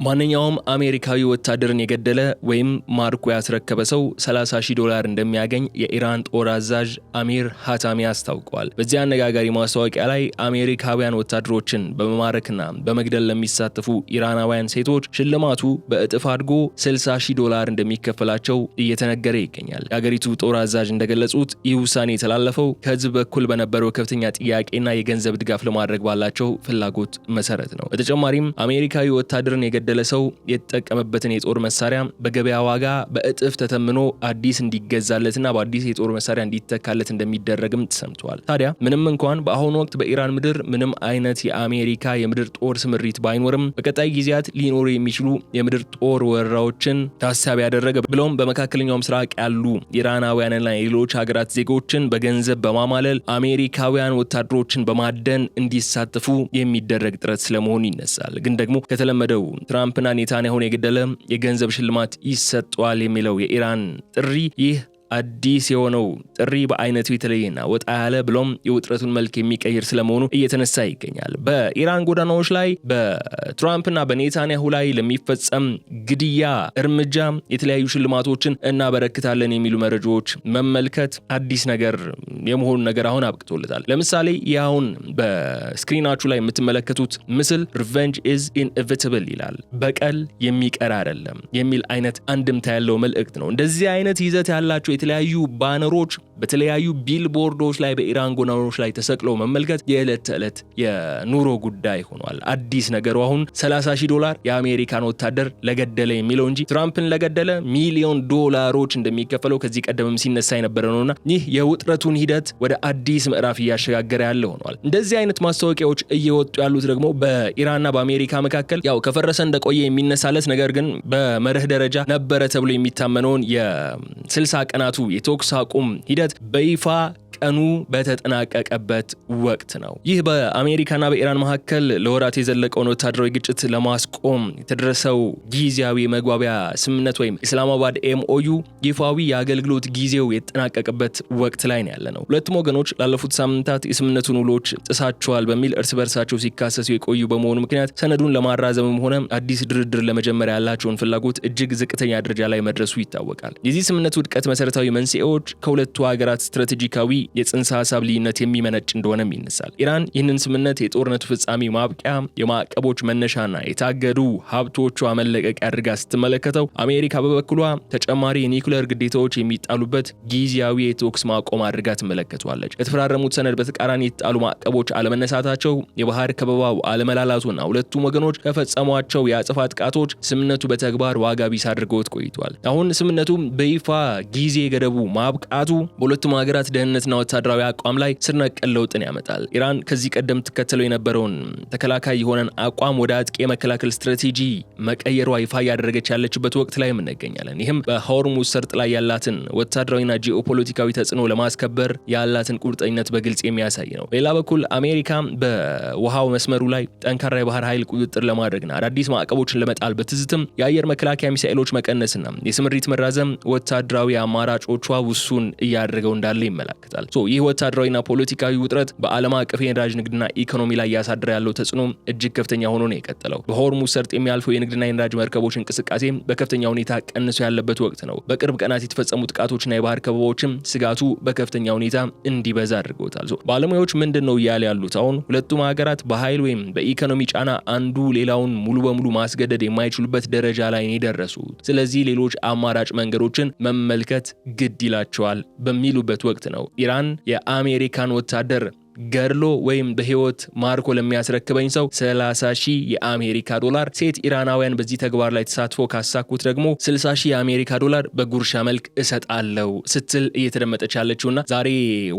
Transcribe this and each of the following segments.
ማንኛውም አሜሪካዊ ወታደርን የገደለ ወይም ማርኮ ያስረከበ ሰው $30,000 እንደሚያገኝ የኢራን ጦር አዛዥ አሚር ሐታሚ አስታውቀዋል። በዚህ አነጋጋሪ ማስታወቂያ ላይ አሜሪካውያን ወታደሮችን በመማረክና በመግደል ለሚሳተፉ ኢራናውያን ሴቶች ሽልማቱ በእጥፍ አድጎ $60,000 እንደሚከፈላቸው እየተነገረ ይገኛል። የአገሪቱ ጦር አዛዥ እንደገለጹት ይህ ውሳኔ የተላለፈው ከህዝብ በኩል በነበረው ከፍተኛ ጥያቄና የገንዘብ ድጋፍ ለማድረግ ባላቸው ፍላጎት መሰረት ነው። በተጨማሪም አሜሪካዊ ወታደርን የገደለ ሰው የተጠቀመበትን የጦር መሳሪያ በገበያ ዋጋ በእጥፍ ተተምኖ አዲስ እንዲገዛለትና በአዲስ የጦር መሳሪያ እንዲተካለት እንደሚደረግም ተሰምቷል። ታዲያ ምንም እንኳን በአሁኑ ወቅት በኢራን ምድር ምንም አይነት የአሜሪካ የምድር ጦር ስምሪት ባይኖርም በቀጣይ ጊዜያት ሊኖሩ የሚችሉ የምድር ጦር ወረራዎችን ታሳቢ ያደረገ ብሎም በመካከለኛው ምስራቅ ያሉ ኢራናውያንና የሌሎች ሀገራት ዜጎችን በገንዘብ በማማለል አሜሪካውያን ወታደሮችን በማደን እንዲሳተፉ የሚደረግ ጥረት ስለመሆኑ ይነሳል። ግን ደግሞ ከተለመደው ትራምፕና ኔታንያሁን የገደለ የገንዘብ ሽልማት ይሰጠዋል የሚለው የኢራን ጥሪ ይህ አዲስ የሆነው ጥሪ በአይነቱ የተለየና ወጣ ያለ ብሎም የውጥረቱን መልክ የሚቀይር ስለመሆኑ እየተነሳ ይገኛል። በኢራን ጎዳናዎች ላይ በትራምፕና በኔታንያሁ ላይ ለሚፈጸም ግድያ እርምጃ የተለያዩ ሽልማቶችን እናበረክታለን የሚሉ መረጃዎች መመልከት አዲስ ነገር የመሆኑ ነገር አሁን አብቅቶለታል። ለምሳሌ ያሁን በስክሪናችሁ ላይ የምትመለከቱት ምስል ሪቨንጅ ኢዝ ኢንኤቪታብል ይላል። በቀል የሚቀር አይደለም የሚል አይነት አንድምታ ያለው መልእክት ነው። እንደዚህ አይነት ይዘት ያላቸው የተለያዩ ባነሮች በተለያዩ ቢልቦርዶች ላይ በኢራን ጎዳናዎች ላይ ተሰቅለው መመልከት የዕለት ተዕለት የኑሮ ጉዳይ ሆኗል። አዲስ ነገሩ አሁን $30,000 የአሜሪካን ወታደር ለገደለ የሚለው እንጂ ትራምፕን ለገደለ $1,000,000 እንደሚከፈለው ከዚህ ቀደምም ሲነሳ የነበረ ነውና ይህ የውጥረቱን ሂደት ወደ አዲስ ምዕራፍ እያሸጋገረ ያለ ሆኗል። እንደዚህ አይነት ማስታወቂያዎች እየወጡ ያሉት ደግሞ በኢራንና በአሜሪካ መካከል ያው ከፈረሰ እንደቆየ የሚነሳለት ነገር ግን በመርህ ደረጃ ነበረ ተብሎ የሚታመነውን የ60 ቀናቱ የተኩስ አቁም ሂደት በይፋ ቀኑ በተጠናቀቀበት ወቅት ነው። ይህ በአሜሪካና በኢራን መካከል ለወራት የዘለቀውን ወታደራዊ ግጭት ለማስቆም የተደረሰው ጊዜያዊ መግባቢያ ስምምነት ወይም ኢስላማባድ ኤምኦዩ ይፋዊ የአገልግሎት ጊዜው የተጠናቀቀበት ወቅት ላይ ነው ያለነው። ሁለቱም ወገኖች ላለፉት ሳምንታት የስምምነቱን ውሎች ጥሳቸዋል በሚል እርስ በርሳቸው ሲካሰሱ የቆዩ በመሆኑ ምክንያት ሰነዱን ለማራዘምም ሆነ አዲስ ድርድር ለመጀመር ያላቸውን ፍላጎት እጅግ ዝቅተኛ ደረጃ ላይ መድረሱ ይታወቃል። የዚህ ስምምነት ውድቀት መሰረታዊ መንስኤዎች ከሁለቱ ሀገራት ስትራቴጂካዊ የጽንሰ ሐሳብ ልዩነት የሚመነጭ እንደሆነም ይነሳል። ኢራን ይህንን ስምምነት የጦርነቱ ፍጻሜ ማብቂያ፣ የማዕቀቦች መነሻና የታገዱ ሀብቶቿ መለቀቂያ አድርጋ ስትመለከተው፣ አሜሪካ በበኩሏ ተጨማሪ የኒውክሌር ግዴታዎች የሚጣሉበት ጊዜያዊ የተኩስ ማቆም አድርጋ ትመለከቷለች። ከተፈራረሙት ሰነድ በተቃራኒ የተጣሉ ማዕቀቦች አለመነሳታቸው፣ የባህር ከበባው አለመላላቱና ሁለቱም ወገኖች ከፈጸሟቸው የአጸፋ ጥቃቶች ስምምነቱ በተግባር ዋጋ ቢስ አድርገውት ቆይቷል። አሁን ስምምነቱ በይፋ ጊዜ ገደቡ ማብቃቱ በሁለቱም ሀገራት ደህንነትና ወታደራዊ አቋም ላይ ስር ነቀል ለውጥን ያመጣል። ኢራን ከዚህ ቀደም ትከተለው የነበረውን ተከላካይ የሆነን አቋም ወደ አጥቂ የመከላከል ስትራቴጂ መቀየሯ ይፋ ያደረገች ያለችበት ወቅት ላይ እንገኛለን። ይህም በሆርሙዝ ሰርጥ ላይ ያላትን ወታደራዊና ጂኦፖለቲካዊ ተጽዕኖ ለማስከበር ያላትን ቁርጠኝነት በግልጽ የሚያሳይ ነው። በሌላ በኩል አሜሪካ በውሃው መስመሩ ላይ ጠንካራ የባህር ኃይል ቁጥጥር ለማድረግና አዳዲስ ማዕቀቦችን ለመጣል በትዝትም የአየር መከላከያ ሚሳኤሎች መቀነስና የስምሪት መራዘም ወታደራዊ አማራጮቿ ውሱን እያደረገው እንዳለ ይመለከታል። ይህ ወታደራዊና ፖለቲካዊ ውጥረት በዓለም አቀፍ የነዳጅ ንግድና ኢኮኖሚ ላይ ያሳደረ ያለው ተጽዕኖ እጅግ ከፍተኛ ሆኖ ነው የቀጠለው። በሆርሙዝ ሰርጥ የሚያልፈው የንግድና የነዳጅ መርከቦች እንቅስቃሴ በከፍተኛ ሁኔታ ቀንሶ ያለበት ወቅት ነው። በቅርብ ቀናት የተፈጸሙ ጥቃቶችና የባህር ከበባዎችም ስጋቱ በከፍተኛ ሁኔታ እንዲበዛ አድርገውታል። ባለሙያዎች ምንድነው እያለ ያሉት? አሁን ሁለቱም ሀገራት በኃይል ወይም በኢኮኖሚ ጫና አንዱ ሌላውን ሙሉ በሙሉ ማስገደድ የማይችሉበት ደረጃ ላይ ነው የደረሱት። ስለዚህ ሌሎች አማራጭ መንገዶችን መመልከት ግድ ይላቸዋል በሚሉበት ወቅት ነው ኢራን የአሜሪካን ወታደር ገድሎ ወይም በህይወት ማርኮ ለሚያስረክበኝ ሰው $30,000 የአሜሪካ ዶላር፣ ሴት ኢራናውያን በዚህ ተግባር ላይ ተሳትፎ ካሳኩት ደግሞ $60,000 የአሜሪካ ዶላር በጉርሻ መልክ እሰጣለሁ ስትል እየተደመጠች ያለችውና ዛሬ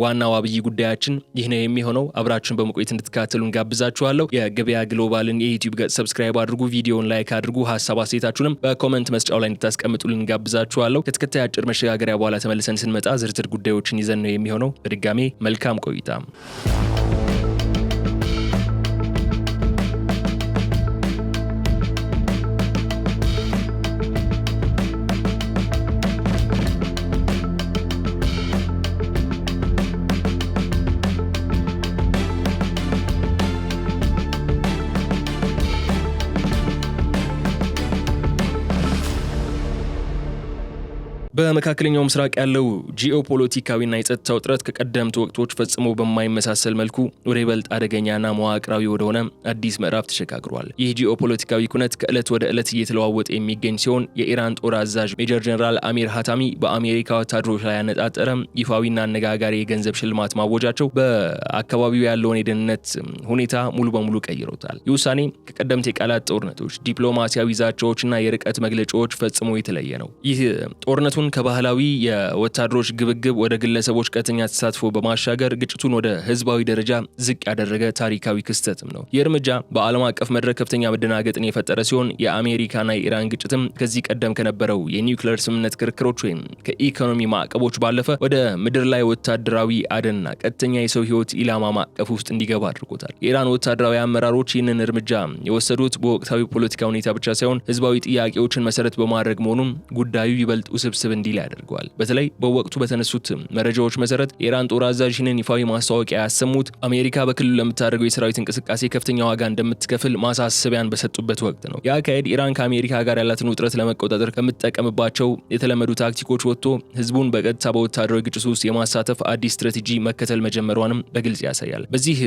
ዋናው አብይ ጉዳያችን ይህ ነው የሚሆነው። አብራችሁን በመቆየት እንድትከታተሉ እንጋብዛችኋለሁ። የገበያ ግሎባልን የዩቲዩብ ገጽ ሰብስክራይብ አድርጉ፣ ቪዲዮውን ላይክ አድርጉ፣ ሀሳብ አስተያየታችሁንም በኮሜንት መስጫው ላይ እንድታስቀምጡልን እንጋብዛችኋለሁ። ከተከታይ አጭር መሸጋገሪያ በኋላ ተመልሰን ስንመጣ ዝርዝር ጉዳዮችን ይዘን ነው የሚሆነው። በድጋሜ መልካም ቆይታ። በመካከለኛው ምስራቅ ያለው ጂኦፖለቲካዊና የጸጥታ ውጥረት ከቀደምት ወቅቶች ፈጽሞ በማይመሳሰል መልኩ ወደ ይበልጥ አደገኛና መዋቅራዊ ወደሆነ አዲስ ምዕራፍ ተሸጋግሯል። ይህ ጂኦፖለቲካዊ ኩነት ከዕለት ወደ ዕለት እየተለዋወጠ የሚገኝ ሲሆን የኢራን ጦር አዛዥ ሜጀር ጀነራል አሚር ሀታሚ በአሜሪካ ወታደሮች ላይ ያነጣጠረ ይፋዊና አነጋጋሪ የገንዘብ ሽልማት ማወጃቸው በአካባቢው ያለውን የደህንነት ሁኔታ ሙሉ በሙሉ ቀይሮታል። ይህ ውሳኔ ከቀደምት የቃላት ጦርነቶች፣ ዲፕሎማሲያዊ ዛቻዎችና የርቀት መግለጫዎች ፈጽሞ የተለየ ነው። ይህ ጦርነቱን ከባህላዊ የወታደሮች ግብግብ ወደ ግለሰቦች ቀጥተኛ ተሳትፎ በማሻገር ግጭቱን ወደ ህዝባዊ ደረጃ ዝቅ ያደረገ ታሪካዊ ክስተትም ነው። ይህ እርምጃ በዓለም አቀፍ መድረክ ከፍተኛ መደናገጥን የፈጠረ ሲሆን የአሜሪካና የኢራን ግጭትም ከዚህ ቀደም ከነበረው የኒውክሌር ስምምነት ክርክሮች ወይም ከኢኮኖሚ ማዕቀቦች ባለፈ ወደ ምድር ላይ ወታደራዊ አደንና ቀጥተኛ የሰው ህይወት ኢላማ ማዕቀፍ ውስጥ እንዲገባ አድርጎታል። የኢራን ወታደራዊ አመራሮች ይህንን እርምጃ የወሰዱት በወቅታዊ ፖለቲካ ሁኔታ ብቻ ሳይሆን ህዝባዊ ጥያቄዎችን መሰረት በማድረግ መሆኑም ጉዳዩ ይበልጥ ውስብስብ እንዲል ያደርገዋል። በተለይ በወቅቱ በተነሱት መረጃዎች መሰረት የኢራን ጦር አዛዥ ይህንን ይፋዊ ማስታወቂያ ያሰሙት አሜሪካ በክልሉ ለምታደርገው የሰራዊት እንቅስቃሴ ከፍተኛ ዋጋ እንደምትከፍል ማሳሰቢያን በሰጡበት ወቅት ነው። ያ አካሄድ ኢራን ከአሜሪካ ጋር ያላትን ውጥረት ለመቆጣጠር ከምትጠቀምባቸው የተለመዱ ታክቲኮች ወጥቶ ህዝቡን በቀጥታ በወታደራዊ ግጭት ውስጥ የማሳተፍ አዲስ ስትራቴጂ መከተል መጀመሯንም በግልጽ ያሳያል። በዚህ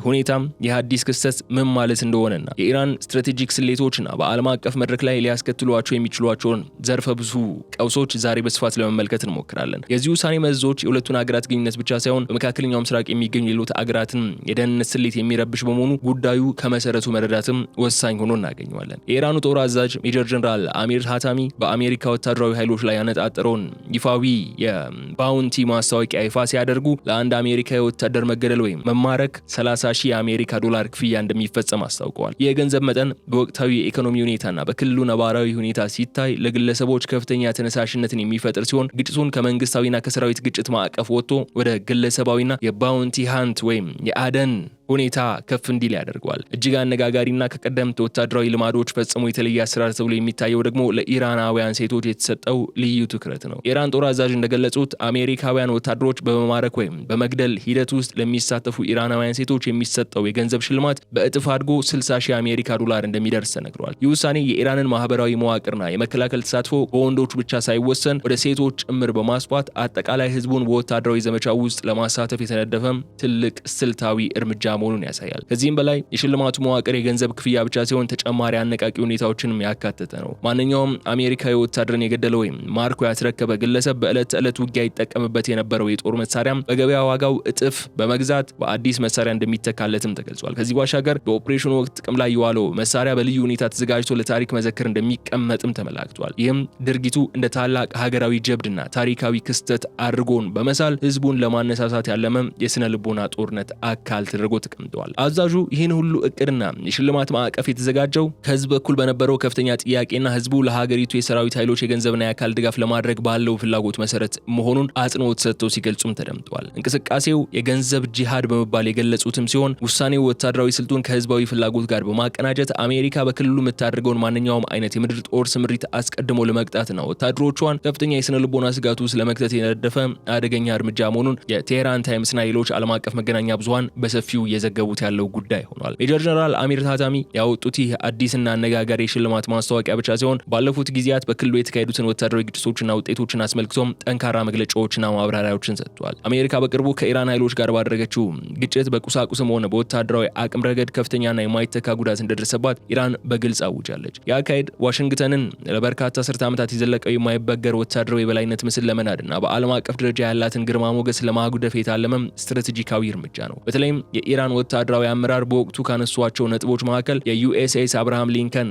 ሁኔታም ይህ አዲስ ክስተት ምን ማለት እንደሆነና የኢራን ስትራቴጂክ ስሌቶችና በዓለም አቀፍ መድረክ ላይ ሊያስከትሏቸው የሚችሏቸውን ዘርፈ ብዙ ቀውሶች ዛሬ በስፋት ለመመልከት እንሞክራለን። የዚህ ውሳኔ መዘዞች የሁለቱን ሀገራት ግንኙነት ብቻ ሳይሆን በመካከለኛው ምስራቅ የሚገኙ የሌሎች ሀገራትን የደህንነት ስሌት የሚረብሽ በመሆኑ ጉዳዩ ከመሰረቱ መረዳትም ወሳኝ ሆኖ እናገኘዋለን። የኢራኑ ጦር አዛዥ ሜጀር ጀነራል አሚር ሀታሚ በአሜሪካ ወታደራዊ ኃይሎች ላይ ያነጣጠረውን ይፋዊ የባውንቲ ማስታወቂያ ይፋ ሲያደርጉ ለአንድ አሜሪካዊ ወታደር መገደል ወይም መማረክ 30,000 የአሜሪካ ዶላር ክፍያ እንደሚፈጸም አስታውቀዋል። ይህ የገንዘብ መጠን በወቅታዊ የኢኮኖሚ ሁኔታና በክልሉ ነባራዊ ሁኔታ ሲታይ ለግለሰቦች ከፍተኛ ተነሳሽነትን የሚፈጥር ሲሆን ግጭቱን ከመንግስታዊና ከሰራዊት ግጭት ማዕቀፍ ወጥቶ ወደ ግለሰባዊና የባውንቲ ሃንት ወይም የአደን ሁኔታ ከፍ እንዲል ያደርገዋል። እጅግ አነጋጋሪና ከቀደምት ወታደራዊ ልማዶች ፈጽሞ የተለየ አሰራር ተብሎ የሚታየው ደግሞ ለኢራናውያን ሴቶች የተሰጠው ልዩ ትኩረት ነው። የኢራን ጦር አዛዥ እንደገለጹት አሜሪካውያን ወታደሮች በመማረክ ወይም በመግደል ሂደት ውስጥ ለሚሳተፉ ኢራናውያን ሴቶች የሚሰጠው የገንዘብ ሽልማት በእጥፍ አድጎ 60,000 የአሜሪካ ዶላር እንደሚደርስ ተነግሯል። ይህ ውሳኔ የኢራንን ማህበራዊ መዋቅርና የመከላከል ተሳትፎ በወንዶች ብቻ ሳይወሰን ወደ ሴቶች ጭምር በማስፋት አጠቃላይ ህዝቡን በወታደራዊ ዘመቻ ውስጥ ለማሳተፍ የተነደፈም ትልቅ ስልታዊ እርምጃ መሆኑን ያሳያል። ከዚህም በላይ የሽልማቱ መዋቅር የገንዘብ ክፍያ ብቻ ሳይሆን ተጨማሪ አነቃቂ ሁኔታዎችንም ያካተተ ነው። ማንኛውም አሜሪካዊ ወታደርን የገደለ ወይም ማርኮ ያስረከበ ግለሰብ በዕለት ተዕለት ውጊያ ይጠቀምበት የነበረው የጦር መሳሪያም በገበያ ዋጋው እጥፍ በመግዛት በአዲስ መሳሪያ እንደሚተካለትም ተገልጿል። ከዚህ ባሻገር በኦፕሬሽኑ ወቅት ጥቅም ላይ የዋለው መሳሪያ በልዩ ሁኔታ ተዘጋጅቶ ለታሪክ መዘክር እንደሚቀመጥም ተመላክቷል። ይህም ድርጊቱ እንደ ታላቅ ሀገራዊ ጀብድና ታሪካዊ ክስተት አድርጎን በመሳል ህዝቡን ለማነሳሳት ያለመ የስነ ልቦና ጦርነት አካል ተደርጎ ተቀምጠዋል። አዛዡ ይህን ሁሉ እቅድና የሽልማት ማዕቀፍ የተዘጋጀው ከህዝብ በኩል በነበረው ከፍተኛ ጥያቄና ህዝቡ ለሀገሪቱ የሰራዊት ኃይሎች የገንዘብና የአካል ድጋፍ ለማድረግ ባለው ፍላጎት መሰረት መሆኑን አጽንኦት ሰጥተው ሲገልጹም ተደምጠዋል። እንቅስቃሴው የገንዘብ ጂሃድ በመባል የገለጹትም ሲሆን ውሳኔው ወታደራዊ ስልቱን ከህዝባዊ ፍላጎት ጋር በማቀናጀት አሜሪካ በክልሉ የምታደርገውን ማንኛውም አይነት የምድር ጦር ስምሪት አስቀድሞ ለመቅጣትና ወታደሮቿን ከፍተኛ የስነ ልቦና ስጋት ውስጥ ለመክተት የነደፈ አደገኛ እርምጃ መሆኑን የቴህራን ታይምስና ሌሎች ዓለም አቀፍ መገናኛ ብዙሃን በሰፊው የዘገቡት ያለው ጉዳይ ሆኗል። ሜጀር ጀነራል አሚር ሀታሚ ያወጡት ይህ አዲስና አነጋጋሪ የሽልማት ማስታወቂያ ብቻ ሳይሆን ባለፉት ጊዜያት በክልሉ የተካሄዱትን ወታደራዊ ግጭቶችና ውጤቶችን አስመልክቶም ጠንካራ መግለጫዎችና ማብራሪያዎችን ሰጥቷል። አሜሪካ በቅርቡ ከኢራን ኃይሎች ጋር ባደረገችው ግጭት በቁሳቁስም ሆነ በወታደራዊ አቅም ረገድ ከፍተኛና የማይተካ ጉዳት እንደደረሰባት ኢራን በግልጽ አውጃለች። የአካሄድ ዋሽንግተንን ለበርካታ አስርተ ዓመታት የዘለቀው የማይበገር ወታደራዊ የበላይነት ምስል ለመናድና በዓለም አቀፍ ደረጃ ያላትን ግርማ ሞገስ ለማጉደፍ የታለመም ስትራቴጂካዊ እርምጃ ነው። በተለይም የኢራን ወታደራዊ አመራር በወቅቱ ካነሷቸው ነጥቦች መካከል የዩኤስኤስ አብርሃም ሊንከን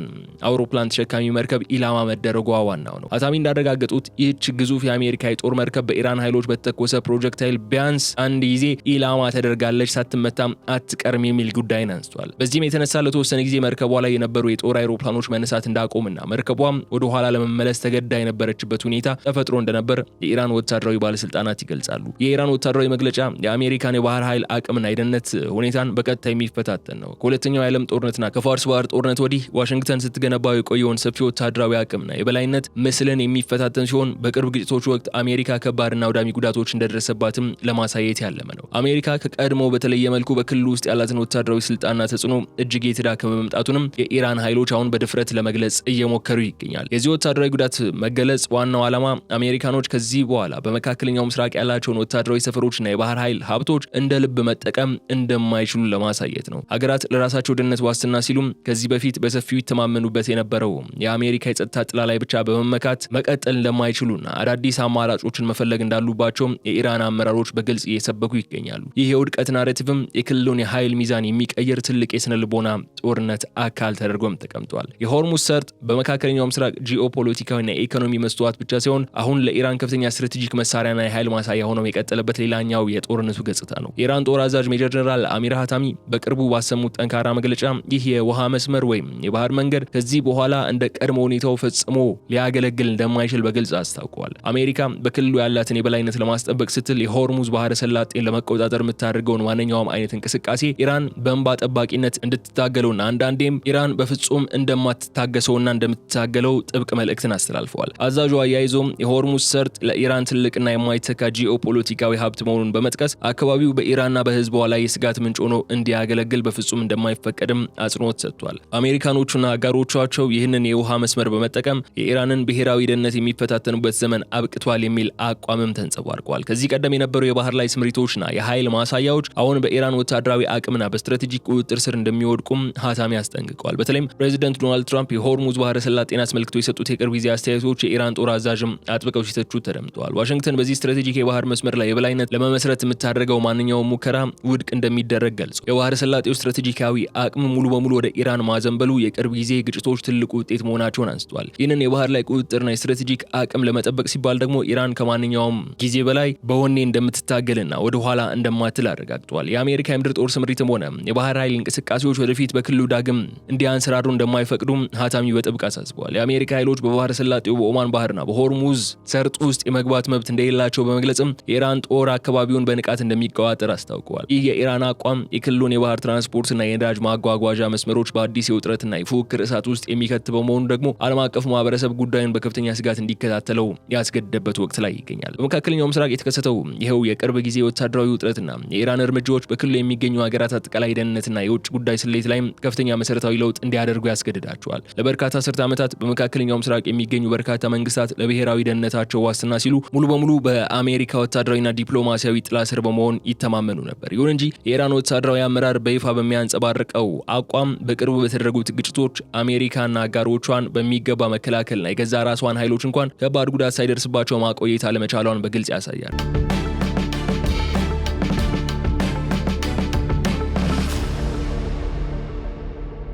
አውሮፕላን ተሸካሚ መርከብ ኢላማ መደረጓ ዋናው ነው። ሀታሚ እንዳረጋገጡት ይህች ግዙፍ የአሜሪካ የጦር መርከብ በኢራን ኃይሎች በተተኮሰ ፕሮጀክታይል ቢያንስ አንድ ጊዜ ኢላማ ተደርጋለች፣ ሳትመታም አትቀርም የሚል ጉዳይን አንስቷል። በዚህም የተነሳ ለተወሰነ ጊዜ መርከቧ ላይ የነበሩ የጦር አይሮፕላኖች መነሳት እንዳቆምና መርከቧም ወደ ኋላ ለመመለስ ተገዳ የነበረችበት ሁኔታ ተፈጥሮ እንደነበር የኢራን ወታደራዊ ባለስልጣናት ይገልጻሉ። የኢራን ወታደራዊ መግለጫ የአሜሪካን የባህር ኃይል አቅምና የደህንነት ሁኔታን በቀጥታ የሚፈታተን ነው። ከሁለተኛው የዓለም ጦርነትና ከፋርስ ባህር ጦርነት ወዲህ ዋሽንግተን ስትገነባው የቆየውን ሰፊ ወታደራዊ አቅምና የበላይነት ምስልን የሚፈታተን ሲሆን በቅርብ ግጭቶች ወቅት አሜሪካ ከባድና አውዳሚ ጉዳቶች እንደደረሰባትም ለማሳየት ያለመ ነው። አሜሪካ ከቀድሞ በተለየ መልኩ በክልሉ ውስጥ ያላትን ወታደራዊ ስልጣንና ተጽዕኖ እጅግ የተዳከመ መምጣቱንም የኢራን ኃይሎች አሁን በድፍረት ለመግለጽ እየሞከሩ ይገኛል። የዚህ ወታደራዊ ጉዳት መገለጽ ዋናው ዓላማ አሜሪካኖች ከዚህ በኋላ በመካከለኛው ምስራቅ ያላቸውን ወታደራዊ ሰፈሮችና የባህር ኃይል ሀብቶች እንደ ልብ መጠቀም እንደማይችሉ ለማሳየት ነው። ሀገራት ለራሳቸው ደህንነት ዋስትና ሲሉም ከዚህ በፊት በሰፊው ይተማመኑበት የነበረው የአሜሪካ የጸጥታ ጥላ ላይ ብቻ በመመካት መቀጠል እንደማይችሉና አዳዲስ አማራጮችን መፈለግ እንዳሉባቸው የኢራን አመራሮች በግልጽ እየሰበኩ ይገኛሉ። ይህ የውድቀት ናሬቲቭም የክልሉን የኃይል ሚዛን የሚቀይር ትልቅ የስነ ልቦና ጦርነት አካል ተደርጎም ተቀምጧል። የሆርሙዝ ሰርጥ በመካከለኛው ምስራቅ ጂኦፖለቲካዊና የኢኮኖሚ መስተዋት ብቻ ሲሆን አሁን ለኢራን ከፍተኛ ስትራቴጂክ መሳሪያና የኃይል ማሳያ ሆኖ የቀጠለበት ሌላኛው የጦርነቱ ገጽታ ነው። የኢራን ጦር አዛዥ ሜጀር ጀነራል አሚር ሀታሚ በቅርቡ ባሰሙት ጠንካራ መግለጫ ይህ የውሃ መስመር ወይም የባህር መንገድ ከዚህ በኋላ እንደ ቀድሞ ሁኔታው ፈጽሞ ሊያገለግል እንደማይችል በግልጽ አስታውቀዋል። አሜሪካ በክልሉ ያላትን የበላይነት ለማስጠበቅ ስትል የሆርሙዝ ባህረ ሰላጤን ለመቆጣጠር የምታደርገውን ማንኛውም አይነት እንቅስቃሴ ኢራን በእንባ ጠባቂነት እንድትታገለውና አንዳንዴም ኢራን በፍጹም እንደማትታገሰውና እንደምትታገለው ጥብቅ መልእክትን አስተላልፈዋል። አዛዡ አያይዞም የሆርሙዝ ሰርጥ ለኢራን ትልቅና የማይተካ ጂኦፖለቲካዊ ሀብት መሆኑን በመጥቀስ አካባቢው በኢራንና በህዝቧ ላይ የስጋት ምንጭ ሆኖ እንዲያገለግል በፍጹም እንደማይፈቀድም አጽንኦት ሰጥቷል። አሜሪካኖቹና አጋሮቻቸው ይህንን የውሃ መስመር በመጠቀም የኢራንን ብሔራዊ ደህንነት የሚፈታተኑበት ዘመን አብቅቷል የሚል አቋምም ተንጸባርቋል። ከዚህ ቀደም የነበሩ የባህር ላይ ስምሪቶችና የኃይል ማሳያዎች አሁን በኢራን ወታደራዊ አቅምና በስትራቴጂክ ቁጥጥር ስር እንደሚወድቁም ሀታሚ አስጠንቅቀዋል። በተለይም ፕሬዚደንት ዶናልድ ትራምፕ የሆርሙዝ ባህረ ሰላጤን አስመልክቶ የሰጡት የቅርብ ጊዜ አስተያየቶች የኢራን ጦር አዛዥም አጥብቀው ሲተቹ ተደምጠዋል። ዋሽንግተን በዚህ ስትራቴጂክ የባህር መስመር ላይ የበላይነት ለመመስረት የምታደርገው ማንኛውም ሙከራ ውድቅ እንደሚደረግ ገልጸው የባህረ ሰላጤው ስትራቴጂካዊ አቅም ሙሉ በሙሉ ወደ ኢራን ማዘንበሉ የቅርብ ጊዜ ግጭቶች ትልቁ ውጤት መሆናቸውን አንስተዋል። ይህንን የባህር ላይ ቁጥጥርና የስትራቴጂክ አቅም ለመጠበቅ ሲባል ደግሞ ኢራን ከማንኛውም ጊዜ በላይ በወኔ እንደምትታገልና ወደ ኋላ እንደማትል አረጋግጧል። የአሜሪካ የምድር ጦር ስምሪትም ሆነ የባህር ኃይል እንቅስቃሴዎች ወደፊት በክልሉ ዳግም እንዲያንሰራሩ እንደማይፈቅዱም ሀታሚ በጥብቅ አሳስበዋል። የአሜሪካ ኃይሎች በባህረ ሰላጤው በኦማን ባህርና በሆርሙዝ ሰርጥ ውስጥ የመግባት መብት እንደሌላቸው በመግለጽም የኢራን ጦር አካባቢውን በንቃት እንደሚቆጣጠር አስታውቀዋል። ይህ የኢራን አቋም የክልሉን የባህር ትራንስፖርትና የነዳጅ ማጓጓዣ መስመሮች በአዲስ የውጥረትና የፉክክር እሳት ውስጥ የሚከት በመሆኑ ደግሞ ዓለም አቀፍ ማህበረሰብ ጉዳዩን በከፍተኛ ስጋት እንዲከታተለው ያስገደደበት ወቅት ላይ ይገኛል። በመካከለኛው ምስራቅ የተከሰተው ይኸው የቅርብ ጊዜ ወታደራዊ ውጥረትና የኢራን እርምጃዎች በክልሉ የሚገኙ ሀገራት አጠቃላይ ደህንነትና የውጭ ጉዳይ ስሌት ላይ ከፍተኛ መሰረታዊ ለውጥ እንዲያደርጉ ያስገድዳቸዋል። ለበርካታ አስርተ ዓመታት በመካከለኛው ምስራቅ የሚገኙ በርካታ መንግስታት ለብሔራዊ ደህንነታቸው ዋስትና ሲሉ ሙሉ በሙሉ በአሜሪካ ወታደራዊና ዲፕሎማሲያዊ ጥላ ስር በመሆን ይተማመኑ ነበር። ይሁን እንጂ የኢራን ወታደራዊ አመራር በይፋ በሚያንጸባርቀው አቋም በቅርቡ በተደረጉት ግጭቶች አሜሪካና አጋሮቿን በሚገባ መከላከልና የገዛ ራሷን ኃይሎች እንኳን ከባድ ጉዳት ሳይደርስባቸው ማቆየት አለመቻሏን በግልጽ ያሳያል።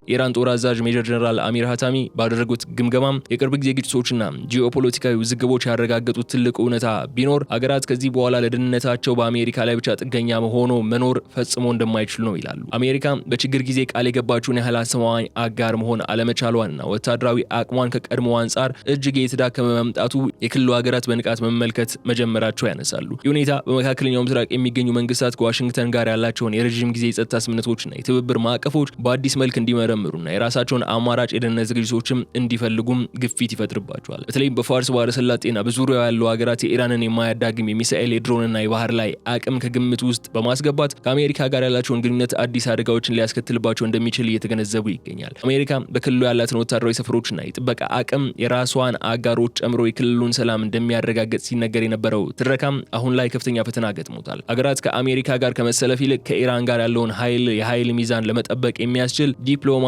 የኢራን ጦር አዛዥ ሜጀር ጀነራል አሚር ሀታሚ ባደረጉት ግምገማም የቅርብ ጊዜ ግጭቶችና ጂኦፖለቲካዊ ውዝግቦች ያረጋገጡት ትልቅ እውነታ ቢኖር ሀገራት ከዚህ በኋላ ለደህንነታቸው በአሜሪካ ላይ ብቻ ጥገኛ ሆኖ መኖር ፈጽሞ እንደማይችሉ ነው ይላሉ። አሜሪካ በችግር ጊዜ ቃል የገባችውን ያህል አስተማማኝ አጋር መሆን አለመቻሏንና ወታደራዊ አቅሟን ከቀድሞ አንጻር እጅግ የተዳከመ መምጣቱ የክልሉ ሀገራት በንቃት መመልከት መጀመራቸው ያነሳሉ። ይህ ሁኔታ በመካከለኛው ምስራቅ የሚገኙ መንግስታት ከዋሽንግተን ጋር ያላቸውን የረዥም ጊዜ የጸጥታ ስምምነቶችና የትብብር ማዕቀፎች በአዲስ መልክ እንዲመረምሩና የራሳቸውን አማራጭ የደህንነት ዝግጅቶችም እንዲፈልጉም ግፊት ይፈጥርባቸዋል። በተለይም በፋርስ ባህረ ሰላጤና በዙሪያው ያሉ ሀገራት የኢራንን የማያዳግም የሚሳኤል የድሮንና የባህር ላይ አቅም ከግምት ውስጥ በማስገባት ከአሜሪካ ጋር ያላቸውን ግንኙነት አዲስ አደጋዎችን ሊያስከትልባቸው እንደሚችል እየተገነዘቡ ይገኛል። አሜሪካ በክልሉ ያላትን ወታደራዊ ሰፈሮችና የጥበቃ አቅም የራሷን አጋሮች ጨምሮ የክልሉን ሰላም እንደሚያረጋግጥ ሲነገር የነበረው ትረካም አሁን ላይ ከፍተኛ ፈተና ገጥሞታል። ሀገራት ከአሜሪካ ጋር ከመሰለፍ ይልቅ ከኢራን ጋር ያለውን የኃይል ሚዛን ለመጠበቅ የሚያስችል ዲፕሎማሲያዊና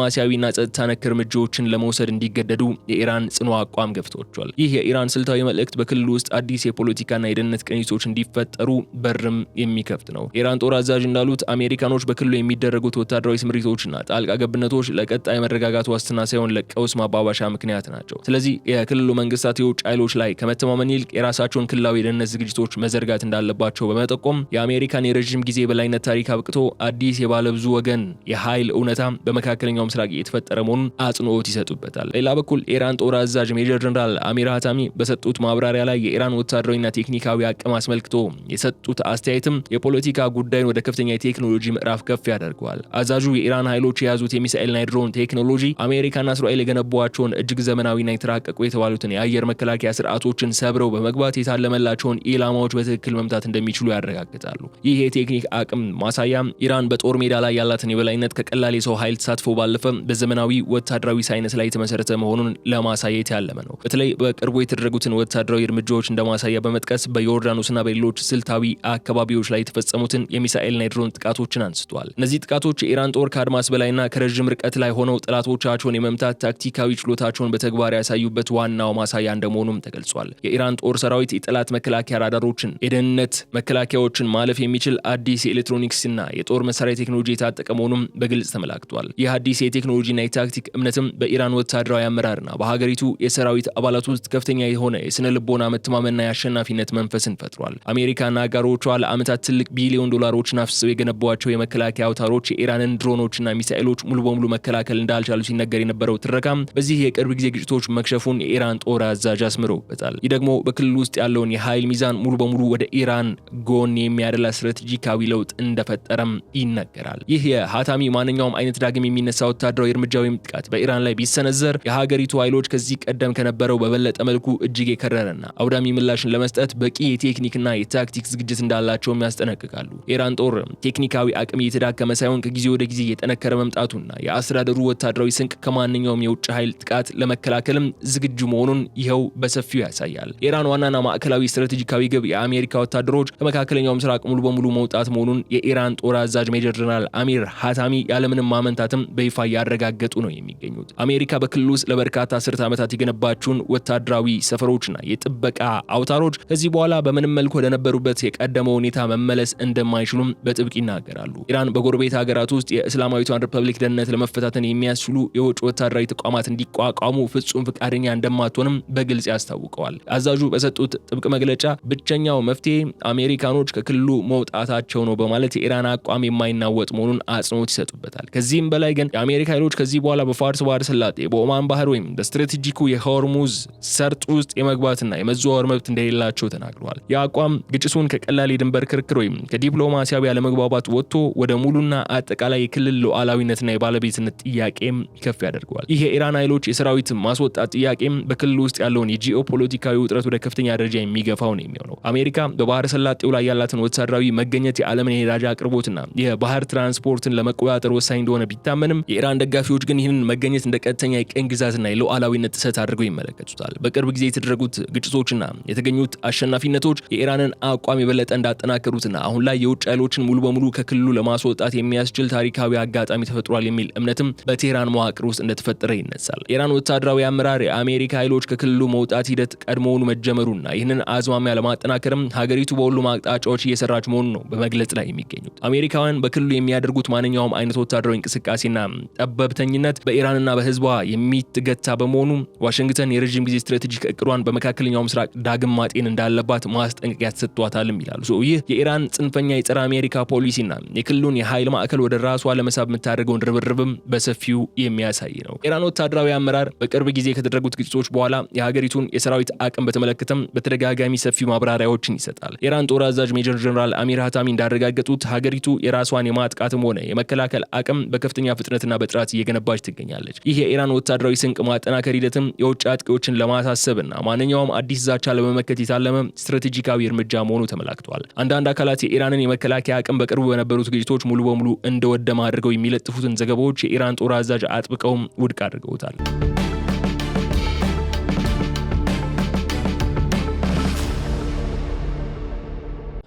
ጸጥታ ነክ እርምጃዎችን ለመውሰድ እንዲገደዱ የኢራን ጽኑ አቋም ገፍቷቸዋል። ይህ የኢራን ስልታዊ መልእክት በክልሉ ውስጥ አዲስ የፖለቲካና የደህንነት ቅኝቶች እንዲፈጠሩ በርም የሚከፍት ነው። የኢራን ጦር አዛዥ እንዳሉት አሜሪካኖች በክልሉ የሚደረጉት ወታደራዊ ስምሪቶችና ጣልቃ ገብነቶች ለቀጣይ መረጋጋት ዋስትና ሳይሆን ለቀውስ ማባባሻ ምክንያት ናቸው። ስለዚህ የክልሉ መንግስታት የውጭ ኃይሎች ላይ ከመተማመን ይልቅ የራሳቸውን ክልላዊ የደህንነት ዝግጅቶች መዘርጋት እንዳለባቸው በመጠቆም የአሜሪካን የረዥም ጊዜ በላይነት ታሪክ አብቅቶ አዲስ የባለብዙ ወገን የኃይል እውነታ በመካከለኛው ምስራቅ የተፈጠረ መሆኑን አጽንኦት ይሰጡበታል። ሌላ በኩል የኢራን ጦር አዛዥ ሜጀር ጀነራል አሚር ሃታሚ በሰጡት ማብራሪያ ላይ የኢራን ወታደራዊና ቴክኒካዊ አቅም አስመልክቶ የሰጡት አስተያየትም የፖለቲካ ጉዳይን ወደ ከፍተኛ የቴክኖሎጂ ምዕራፍ ከፍ ያደርገዋል። አዛዡ የኢራን ኃይሎች የያዙት የሚሳኤልና የድሮን ቴክኖሎጂ አሜሪካና እስራኤል የገነቧቸውን እጅግ ዘመናዊና የተራቀቁ የተባሉትን የአየር መከላከያ ስርዓቶችን ሰብረው በመግባት የታለመላቸውን ኢላማዎች በትክክል መምታት እንደሚችሉ ያረጋግጣሉ። ይህ የቴክኒክ አቅም ማሳያ ኢራን በጦር ሜዳ ላይ ያላትን የበላይነት ከቀላል የሰው ኃይል ተሳትፎ ባለፈ በዘመናዊ ወታደራዊ ሳይንስ ላይ የተመሰረተ መሆኑን ለማሳየት ያለመ ነው። በተለይ በቅርቡ የተደረጉትን ወታደራዊ እርምጃዎች እንደማሳያ በመጥቀስ በዮርዳኖስና በሌሎች ስልታዊ አካባቢዎች ላይ የተፈጸሙትን የሚሳኤልና የድሮን ጥቃቶችን አንስቷል። እነዚህ ጥቃቶች የኢራን ጦር ከአድማስ በላይና ከረዥም ርቀት ላይ ሆነው ጠላቶቻቸውን የመምታት ታክቲካዊ ችሎታቸውን በተግባር ያሳዩበት ዋናው ማሳያ እንደመሆኑም ተገልጿል። የኢራን ጦር ሰራዊት የጠላት መከላከያ ራዳሮችን፣ የደህንነት መከላከያዎችን ማለፍ የሚችል አዲስ የኤሌክትሮኒክስና የጦር መሳሪያ ቴክኖሎጂ የታጠቀ መሆኑም በግልጽ ተመላክቷል። ይህ አዲስ የቴክኖሎጂና የታክቲክ እምነትም በኢራን ወታደራዊ አመራርና በሀገሪቱ የሰራዊት አባላት ውስጥ ከፍተኛ የሆነ የስነ ልቦና መተማመንና የአሸናፊነት መንፈስን ፈጥሯል። አሜሪካና አጋሮቿ ለዓመታት ትልቅ ቢሊዮን ዶላሮችን አፍስሰው የገነቧቸው የመከላከያ አውታሮች የኢራንን ድሮኖችና ሚሳኤሎች ሙሉ በሙሉ መከላከል እንዳልቻሉ ሲነገር የነበረው ትረካም በዚህ የቅርብ ጊዜ ግጭቶች መክሸፉን የኢራን ጦር አዛዥ አስምረውበታል። ይህ ደግሞ በክልሉ ውስጥ ያለውን የኃይል ሚዛን ሙሉ በሙሉ ወደ ኢራን ጎን የሚያደላ ስትራቴጂካዊ ለውጥ እንደፈጠረም ይነገራል። ይህ የሃታሚ ማንኛውም አይነት ዳግም የሚነሳ ወታደራዊ እርምጃ ወይም ጥቃት በኢራን ላይ ቢሰነዘር የሀገሪቱ ኃይሎች ከዚህ ቀደም ከነበረው በበለጠ መልኩ እጅግ የከረረና አውዳሚ ምላሽን ለመስጠት በቂ የቴክኒክና የታክቲክ ዝግጅት እንዳላቸውም ያስጠነቅቃሉ። የኢራን ጦር ቴክኒካዊ አቅም እየተዳከመ ሳይሆን ከጊዜ ወደ ጊዜ እየጠነከረ መምጣቱና የአስተዳደሩ ወታደራዊ ስንቅ ከማንኛውም የውጭ ኃይል ጥቃት ለመከላከልም ዝግጁ መሆኑን ይኸው በሰፊው ያሳያል። የኢራን ዋናና ማዕከላዊ ስትራቴጂካዊ ግብ የአሜሪካ ወታደሮች ከመካከለኛው ምስራቅ ሙሉ በሙሉ መውጣት መሆኑን የኢራን ጦር አዛዥ ሜጀር ጀነራል አሚር ሃታሚ ያለምንም ማመንታትም በይፋ ያረጋገጡ ነው የሚገኙት። አሜሪካ በክልሉ ውስጥ ለበርካታ አስርት ዓመታት የገነባቸውን ወታደራዊ ሰፈሮችና የጥበቃ አውታሮች ከዚህ በኋላ በምንም መልኩ ወደነበሩበት የቀደመው ሁኔታ መመለስ እንደማይችሉም በጥብቅ ይናገራሉ። ኢራን በጎረቤት ሀገራት ውስጥ የእስላማዊቷን ሪፐብሊክ ደህንነት ለመፈታተን የሚያስችሉ የውጭ ወታደራዊ ተቋማት እንዲቋቋሙ ፍጹም ፈቃደኛ እንደማትሆንም በግልጽ ያስታውቀዋል። አዛዡ በሰጡት ጥብቅ መግለጫ ብቸኛው መፍትሄ አሜሪካኖች ከክልሉ መውጣታቸው ነው በማለት የኢራን አቋም የማይናወጥ መሆኑን አጽንኦት ይሰጡበታል። ከዚህም በላይ ግን የአሜሪካ ኃይሎች ከዚህ በኋላ በፋርስ ባህረ ሰላጤ፣ በኦማን ባህር ወይም በስትራቴጂኩ የሆርሙዝ ሰርጥ ውስጥ የመግባትና የመዘዋወር መብት እንደሌላቸው ተናግረዋል። የአቋም ግጭቱን ከቀላል የድንበር ክርክር ወይም ከዲፕሎማሲያዊ አለመግባባት ወጥቶ ወደ ሙሉና አጠቃላይ የክልል ሉዓላዊነትና የባለቤትነት ጥያቄም ከፍ ያደርገዋል። ይህ የኢራን ኃይሎች የሰራዊት ማስወጣት ጥያቄም በክልሉ ውስጥ ያለውን የጂኦፖለቲካዊ ውጥረት ወደ ከፍተኛ ደረጃ የሚገፋው ነው የሚሆነው። አሜሪካ በባህረ ሰላጤው ላይ ያላትን ወታደራዊ መገኘት የዓለምን የነዳጅ አቅርቦትና የባህር ትራንስፖርትን ለመቆጣጠር ወሳኝ እንደሆነ ቢታመንም የኢራን ደጋፊዎች ግን ይህንን መገኘት እንደ ቀጥተኛ የቀኝ ግዛትና የሉዓላዊነት ጥሰት አድርገው ይመለከቱታል። በቅርብ ጊዜ የተደረጉት ግጭቶችና የተገኙት አሸናፊነቶች የኢራንን አቋም የበለጠ እንዳጠናከሩትና አሁን ላይ የውጭ ኃይሎችን ሙሉ በሙሉ ከክልሉ ለማስወጣት የሚያስችል ታሪካዊ አጋጣሚ ተፈጥሯል የሚል እምነትም በቴህራን መዋቅር ውስጥ እንደተፈጠረ ይነሳል። የኢራን ወታደራዊ አመራር የአሜሪካ ኃይሎች ከክልሉ መውጣት ሂደት ቀድሞውኑ መጀመሩና ይህንን አዝማሚያ ለማጠናከርም ሀገሪቱ በሁሉም አቅጣጫዎች እየሰራች መሆኑ ነው በመግለጽ ላይ የሚገኙት። አሜሪካውያን በክልሉ የሚያደርጉት ማንኛውም አይነት ወታደራዊ እንቅስቃሴና ጠበብተኝነት በኢራንና በህዝቧ የሚትገታ በመሆኑ ዋሽንግተን የረጅም ጊዜ ስትራቴጂክ እቅዷን በመካከለኛው ምስራቅ ዳግም ማጤን እንዳለባት ማስጠንቀቂያ ተሰጥቷታልም ይላሉ። ይህ የኢራን ጽንፈኛ የጸረ አሜሪካ ፖሊሲና የክልሉን የኃይል ማዕከል ወደ ራሷ ለመሳብ የምታደርገውን ርብርብም በሰፊው የሚያሳይ ነው። ኢራን ወታደራዊ አመራር በቅርብ ጊዜ ከተደረጉት ግጭቶች በኋላ የሀገሪቱን የሰራዊት አቅም በተመለከተም በተደጋጋሚ ሰፊ ማብራሪያዎችን ይሰጣል። የኢራን ጦር አዛዥ ሜጀር ጀነራል አሚር ሃታሚ እንዳረጋገጡት ሀገሪቱ የራሷን የማጥቃትም ሆነ የመከላከል አቅም በከፍተኛ ፍጥነትና በጥራት እየገነባች ትገኛለች። ይህ የኢራን ወታደራዊ ስንቅ ማጠናከር ሂደትም የውጭ አጥቂዎችን ለማሳሰብና ማንኛውም አዲስ ዛቻ ለመመከት የታለመ ስትራቴጂካዊ እርምጃ መሆኑ ተመላክቷል። አንዳንድ አካላት የኢራንን የመከላከያ አቅም በቅርቡ በነበሩት ግጭቶች ሙሉ በሙሉ እንደወደመ አድርገው የሚለጥፉትን ዘገባዎች የኢራን ጦር አዛዥ አጥብቀውም ውድቅ አድርገውታል።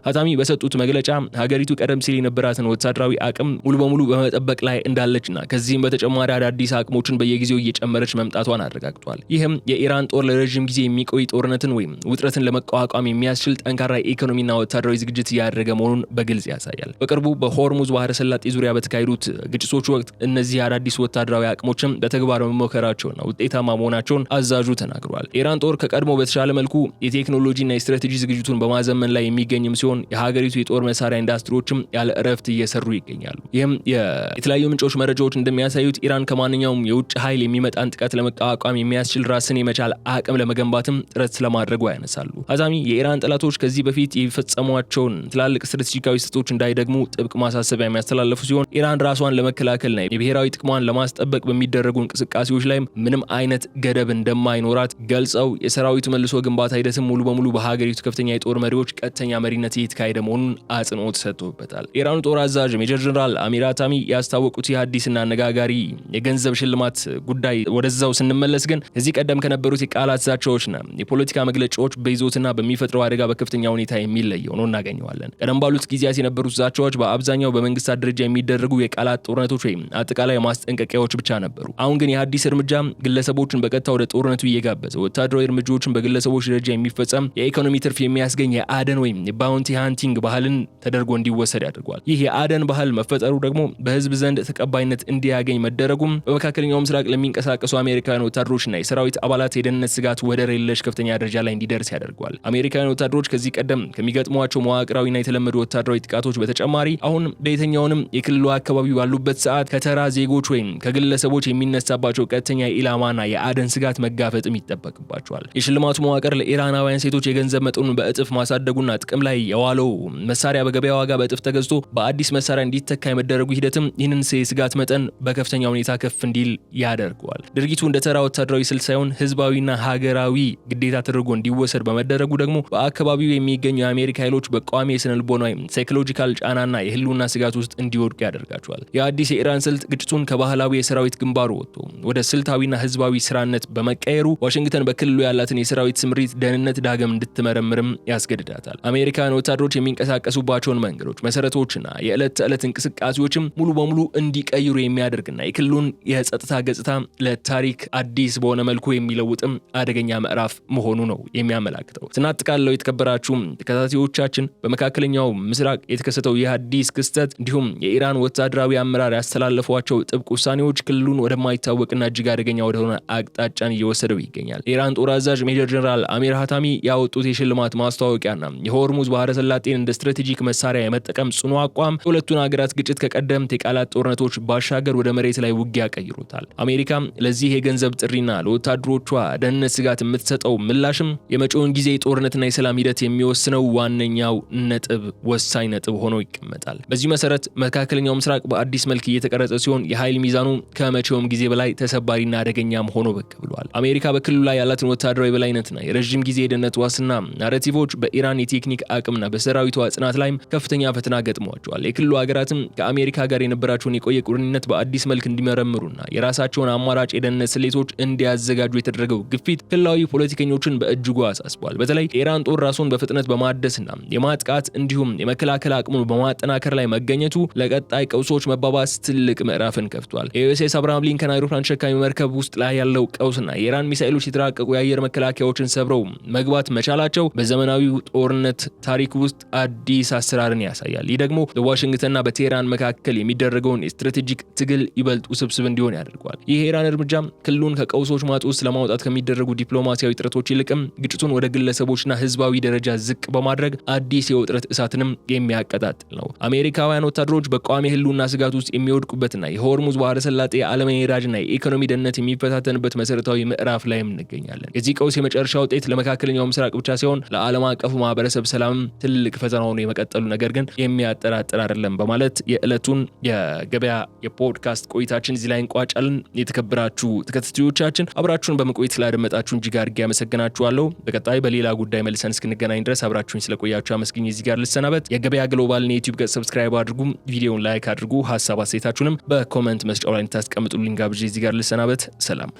ሃታሚ በሰጡት መግለጫ ሀገሪቱ ቀደም ሲል የነበራትን ወታደራዊ አቅም ሙሉ በሙሉ በመጠበቅ ላይ እንዳለችና ከዚህም በተጨማሪ አዳዲስ አቅሞችን በየጊዜው እየጨመረች መምጣቷን አረጋግጧል። ይህም የኢራን ጦር ለረጅም ጊዜ የሚቆይ ጦርነትን ወይም ውጥረትን ለመቋቋም የሚያስችል ጠንካራ ኢኮኖሚና ወታደራዊ ዝግጅት እያደረገ መሆኑን በግልጽ ያሳያል። በቅርቡ በሆርሙዝ ባህረ ሰላጤ ዙሪያ በተካሄዱት ግጭቶች ወቅት እነዚህ አዳዲስ ወታደራዊ አቅሞችም በተግባር መሞከራቸውና ውጤታማ መሆናቸውን አዛዡ ተናግረዋል። የኢራን ጦር ከቀድሞ በተሻለ መልኩ የቴክኖሎጂና የስትራቴጂ ዝግጅቱን በማዘመን ላይ የሚገኝም ሲሆን ሲሆን የሀገሪቱ የጦር መሳሪያ ኢንዱስትሪዎችም ያለ እረፍት እየሰሩ ይገኛሉ። ይህም የተለያዩ ምንጮች መረጃዎች እንደሚያሳዩት ኢራን ከማንኛውም የውጭ ኃይል የሚመጣን ጥቃት ለመቋቋም የሚያስችል ራስን የመቻል አቅም ለመገንባትም ጥረት ስለማድረጉ ያነሳሉ። ሀታሚ የኢራን ጠላቶች ከዚህ በፊት የፈጸሟቸውን ትላልቅ ስትራቴጂካዊ ስህተቶች እንዳይደግሙ ጥብቅ ማሳሰቢያ የሚያስተላልፉ ሲሆን ኢራን ራሷን ለመከላከልና የብሔራዊ ጥቅሟን ለማስጠበቅ በሚደረጉ እንቅስቃሴዎች ላይ ምንም አይነት ገደብ እንደማይኖራት ገልጸው የሰራዊቱ መልሶ ግንባታ ሂደትም ሙሉ በሙሉ በሀገሪቱ ከፍተኛ የጦር መሪዎች ቀጥተኛ መሪነት እየተካሄደ መሆኑን አጽንኦት ሰጥቶበታል። የኢራኑ ጦር አዛዥ ሜጀር ጀነራል አሚር ሀታሚ ያስታወቁት የአዲስና አነጋጋሪ የገንዘብ ሽልማት ጉዳይ ወደዛው ስንመለስ ግን ከዚህ ቀደም ከነበሩት የቃላት ዛቻዎችና የፖለቲካ መግለጫዎች በይዞትና በሚፈጥረው አደጋ በከፍተኛ ሁኔታ የሚለየው ነው እናገኘዋለን። ቀደም ባሉት ጊዜያት የነበሩት ዛቻዎች በአብዛኛው በመንግስታት ደረጃ የሚደረጉ የቃላት ጦርነቶች ወይም አጠቃላይ ማስጠንቀቂያዎች ብቻ ነበሩ። አሁን ግን የአዲስ እርምጃ ግለሰቦችን በቀጥታ ወደ ጦርነቱ እየጋበዘ ወታደራዊ እርምጃዎችን በግለሰቦች ደረጃ የሚፈጸም የኢኮኖሚ ትርፍ የሚያስገኝ የአደን ወይም የባውንቲ ሃንቲንግ ባህልን ተደርጎ እንዲወሰድ ያደርጓል። ይህ የአደን ባህል መፈጠሩ ደግሞ በህዝብ ዘንድ ተቀባይነት እንዲያገኝ መደረጉም በመካከለኛው ምስራቅ ለሚንቀሳቀሱ አሜሪካውያን ወታደሮችና የሰራዊት አባላት የደህንነት ስጋት ወደር የለሽ ከፍተኛ ደረጃ ላይ እንዲደርስ ያደርጓል። አሜሪካውያን ወታደሮች ከዚህ ቀደም ከሚገጥሟቸው መዋቅራዊና የተለመዱ ወታደራዊ ጥቃቶች በተጨማሪ አሁን በየትኛውንም የክልሉ አካባቢ ባሉበት ሰዓት ከተራ ዜጎች ወይም ከግለሰቦች የሚነሳባቸው ቀጥተኛ ኢላማና የአደን ስጋት መጋፈጥም ይጠበቅባቸዋል። የሽልማቱ መዋቅር ለኢራናውያን ሴቶች የገንዘብ መጠኑን በእጥፍ ማሳደጉና ጥቅም ላይ የዋለው መሳሪያ በገበያ ዋጋ በእጥፍ ተገዝቶ በአዲስ መሳሪያ እንዲተካ የመደረጉ ሂደትም ይህንን የስጋት መጠን በከፍተኛ ሁኔታ ከፍ እንዲል ያደርገዋል። ድርጊቱ እንደ ተራ ወታደራዊ ስልት ሳይሆን ህዝባዊና ሀገራዊ ግዴታ ተደርጎ እንዲወሰድ በመደረጉ ደግሞ በአካባቢው የሚገኙ የአሜሪካ ኃይሎች በቋሚ የስነልቦና ሳይኮሎጂካል ጫናና የህልውና ስጋት ውስጥ እንዲወድቁ ያደርጋቸዋል። የአዲስ የኢራን ስልት ግጭቱን ከባህላዊ የሰራዊት ግንባሩ ወጥቶ ወደ ስልታዊና ህዝባዊ ስራነት በመቀየሩ ዋሽንግተን በክልሉ ያላትን የሰራዊት ስምሪት ደህንነት ዳግም እንድትመረምርም ያስገድዳታል። አሜሪካን ወታደሮች የሚንቀሳቀሱባቸውን መንገዶች፣ መሰረቶችና የዕለት ተዕለት እንቅስቃሴዎችም ሙሉ በሙሉ እንዲቀይሩ የሚያደርግና የክልሉን የጸጥታ ገጽታ ለታሪክ አዲስ በሆነ መልኩ የሚለውጥም አደገኛ ምዕራፍ መሆኑ ነው የሚያመላክተው። ስናጠቃልለው የተከበራችሁ ተከታታዮቻችን በመካከለኛው ምስራቅ የተከሰተው ይህ አዲስ ክስተት እንዲሁም የኢራን ወታደራዊ አመራር ያስተላለፏቸው ጥብቅ ውሳኔዎች ክልሉን ወደማይታወቅና እጅግ አደገኛ ወደሆነ አቅጣጫን እየወሰደው ይገኛል። የኢራን ጦር አዛዥ ሜጀር ጀነራል አሚር ሀታሚ ያወጡት የሽልማት ማስታወቂያና የሆርሙዝ ባህረ ሰላጤን እንደ ስትራቴጂክ መሳሪያ የመጠቀም ጽኑ አቋም የሁለቱን ሀገራት ግጭት ከቀደምት የቃላት ጦርነቶች ባሻገር ወደ መሬት ላይ ውጊያ ቀይሮታል። አሜሪካ ለዚህ የገንዘብ ጥሪና ለወታደሮቿ ደህንነት ስጋት የምትሰጠው ምላሽም የመጪውን ጊዜ ጦርነትና የሰላም ሂደት የሚወስነው ዋነኛው ነጥብ ወሳኝ ነጥብ ሆኖ ይቀመጣል። በዚህ መሰረት መካከለኛው ምስራቅ በአዲስ መልክ እየተቀረጸ ሲሆን የኃይል ሚዛኑ ከመቼውም ጊዜ በላይ ተሰባሪና አደገኛም ሆኖ ብቅ ብሏል። አሜሪካ በክልሉ ላይ ያላትን ወታደራዊ በላይነትና የረጅም ጊዜ የደህንነት ዋስትና ናሬቲቮች በኢራን የቴክኒክ አቅምና በሰራዊቷ ጽናት ላይም ከፍተኛ ፈተና ገጥሟቸዋል። የክልሉ ሀገራትም ከአሜሪካ ጋር የነበራቸውን የቆየ ቁርኝነት በአዲስ መልክ እንዲመረምሩና የራሳቸውን አማራጭ የደህንነት ስሌቶች እንዲያዘጋጁ የተደረገው ግፊት ክልላዊ ፖለቲከኞችን በእጅጉ አሳስቧል። በተለይ የኢራን ጦር ራሱን በፍጥነት በማደስና የማጥቃት እንዲሁም የመከላከል አቅሙን በማጠናከር ላይ መገኘቱ ለቀጣይ ቀውሶች መባባስ ትልቅ ምዕራፍን ከፍቷል። የዩኤስኤስ አብርሃም ሊንከን አይሮፕላን ተሸካሚ መርከብ ውስጥ ላይ ያለው ቀውስና የኢራን ሚሳኤሎች የተራቀቁ የአየር መከላከያዎችን ሰብረው መግባት መቻላቸው በዘመናዊው ጦርነት ታሪክ ውስጥ አዲስ አሰራርን ያሳያል። ይህ ደግሞ በዋሽንግተንና በቴህራን መካከል የሚደረገውን ስትራቴጂክ ትግል ይበልጥ ውስብስብ እንዲሆን ያደርገዋል። ይህ የኢራን እርምጃ ክልሉን ከቀውሶች ማጥ ውስጥ ለማውጣት ከሚደረጉ ዲፕሎማሲያዊ ጥረቶች ይልቅም ግጭቱን ወደ ግለሰቦችና ህዝባዊ ደረጃ ዝቅ በማድረግ አዲስ የውጥረት እሳትንም የሚያቀጣጥል ነው። አሜሪካውያን ወታደሮች በቋሚ ህልውና ስጋት ውስጥ የሚወድቁበትና የሆርሙዝ ባህረ ሰላጤ የዓለም የነዳጅና የኢኮኖሚ ደህንነት የሚፈታተንበት መሰረታዊ ምዕራፍ ላይም እንገኛለን። የዚህ ቀውስ የመጨረሻ ውጤት ለመካከለኛው ምስራቅ ብቻ ሳይሆን ለዓለም አቀፉ ማህበረሰብ ሰላም ትልቅ ፈተና ሆኖ የመቀጠሉ ነገር ግን የሚያጠራጥር አይደለም በማለት የዕለቱን የገበያ የፖድካስት ቆይታችን እዚህ ላይ እንቋጫለን። የተከበራችሁ ተከታታዮቻችን አብራችሁን በመቆየት ስላደመጣችሁ እጅግ አድርጌ አመሰግናችኋለሁ። በቀጣይ በሌላ ጉዳይ መልሰን እስክንገናኝ ድረስ አብራችሁን ስለቆያችሁ አመስግኜ እዚህ ጋር ልሰናበት። የገበያ ግሎባልን የዩቲዩብ ገጽ ሰብስክራይብ አድርጉ፣ ቪዲዮውን ላይክ አድርጉ፣ ሐሳብ አስተያየታችሁንም በኮሜንት መስጫው ላይ እንድታስቀምጡልኝ ጋብዤ እዚህ ጋር ልሰናበት። ሰላም።